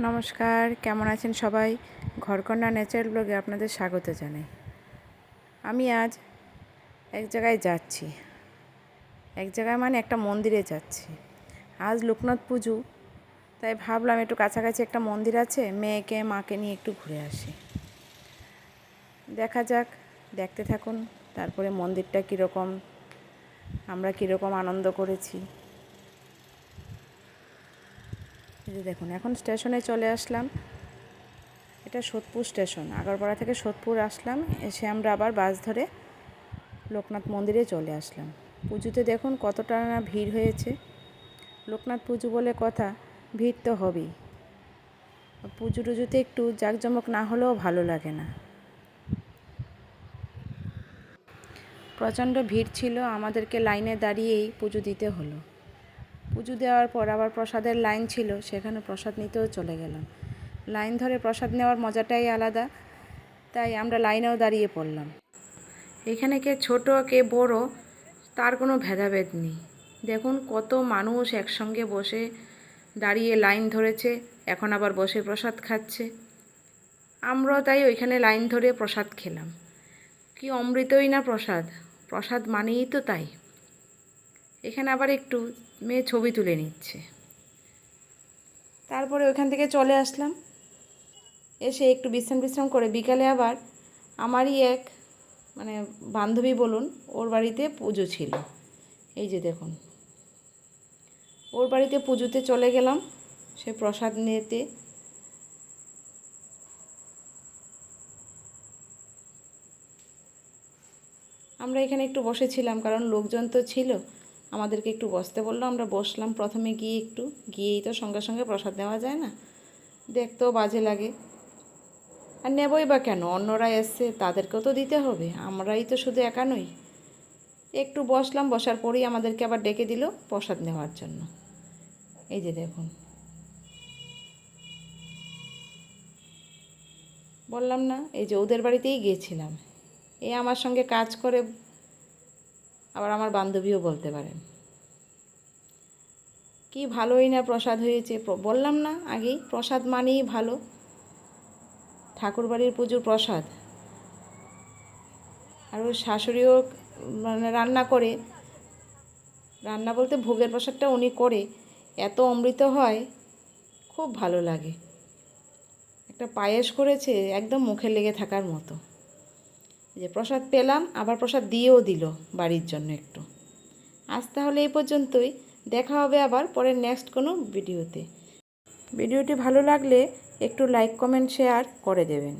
নমস্কার, কেমন আছেন সবাই? ঘরকন্যা ন্যাচারাল ব্লগে আপনাদের স্বাগত জানাই। আমি আজ এক জায়গায় যাচ্ছি, এক জায়গায় মানে একটা মন্দিরে যাচ্ছি। আজ লোকনাথ পুজো, তাই ভাবলাম একটু কাছাকাছি একটা মন্দির আছে, মেয়েকে মাকে নিয়ে একটু ঘুরে আসি। দেখা যাক, দেখতে থাকুন। তারপরে মন্দিরটা কীরকম, আমরা কীরকম আনন্দ করেছি। এই যে দেখুন, এখন স্টেশনে চলে আসলাম। এটা সোদপুর স্টেশন। আগরপাড়া থেকে সোদপুর আসলাম, এসে আমরা আবার বাস ধরে লোকনাথ মন্দিরে চলে আসলাম। পুজোতে দেখুন কতটা না ভিড় হয়েছে। লোকনাথ পুজো বলে কথা, ভিড় তো হবেই। পুজো টুজোতে একটু জাঁকজমক না হলেও ভালো লাগে না। প্রচণ্ড ভিড় ছিল, আমাদেরকে লাইনে দাঁড়িয়েই পুজো দিতে হলো। পুজো দেওয়ার পর আবার প্রসাদের লাইন ছিল, সেখানে প্রসাদ নিতেও চলে গেলাম। লাইন ধরে প্রসাদ নেওয়ার মজাটাই আলাদা, তাই আমরা লাইনেও দাঁড়িয়ে পড়লাম। এখানে কে ছোট কে বড় তার কোনো ভেদাভেদ নেই। দেখুন কত মানুষ একসঙ্গে বসে দাঁড়িয়ে লাইন ধরেছে, এখন আবার বসে প্রসাদ খাচ্ছে। আমরাও তাই ওইখানে লাইন ধরে প্রসাদ খেলাম। কি অমৃতই না প্রসাদ, প্রসাদ মানেই তো তাই। এখানে আবার একটু মেয়ে ছবি তুলে নিচ্ছে। তারপরে ওইখান থেকে চলে আসলাম, এসে একটু বিশ্রাম করে বিকালে আবার আমারই এক বান্ধবী বলুন, ওর বাড়িতে পুজো ছিল। এই যে দেখুন, ওর বাড়িতে পুজোতে চলে গেলাম সে প্রসাদ নিতে। আমরা এখানে একটু বসেছিলাম, কারণ লোকজন তো ছিল, আমাদেরকে একটু বসতে বললো। আমরা বসলাম। প্রথমে গিয়েই তো সঙ্গে সঙ্গে প্রসাদ নেওয়া যায় না, দেখতেও বাজে লাগে। আর নেবই বা কেন, অন্যরা এসছে, তাদেরকেও তো দিতে হবে, আমরাই তো শুধু একা নই। একটু বসলাম, বসার পরেই আমাদেরকে আবার ডেকে দিল প্রসাদ নেওয়ার জন্য। এই যে দেখুন, বললাম না, এই যে ওদের বাড়িতেই গিয়েছিলাম। এ আমার সঙ্গে কাজ করে, আবার আমার বান্ধবীও বলতে পারেন। কি ভালোই না প্রসাদ হয়েছে। বললাম না আগেই, প্রসাদ মানেই ভালো। ঠাকুরবাড়ির পুজোর প্রসাদ। আর ওর শাশুড়িও রান্না করে, রান্না বলতে ভোগের প্রসাদটা উনি করে, এত অমৃত হয়, খুব ভালো লাগে। একটা পায়েস করেছে, একদম মুখে লেগে থাকার মতো। যে প্রসাদ পেলাম, আবার প্রসাদ দিয়েও দিল বাড়ির জন্য একটু। আজ তাহলে এই পর্যন্তই, দেখা হবে আবার পরের নেক্সট কোনো ভিডিওতে। ভিডিওটি ভালো লাগলে একটু লাইক কমেন্ট শেয়ার করে দেবেন।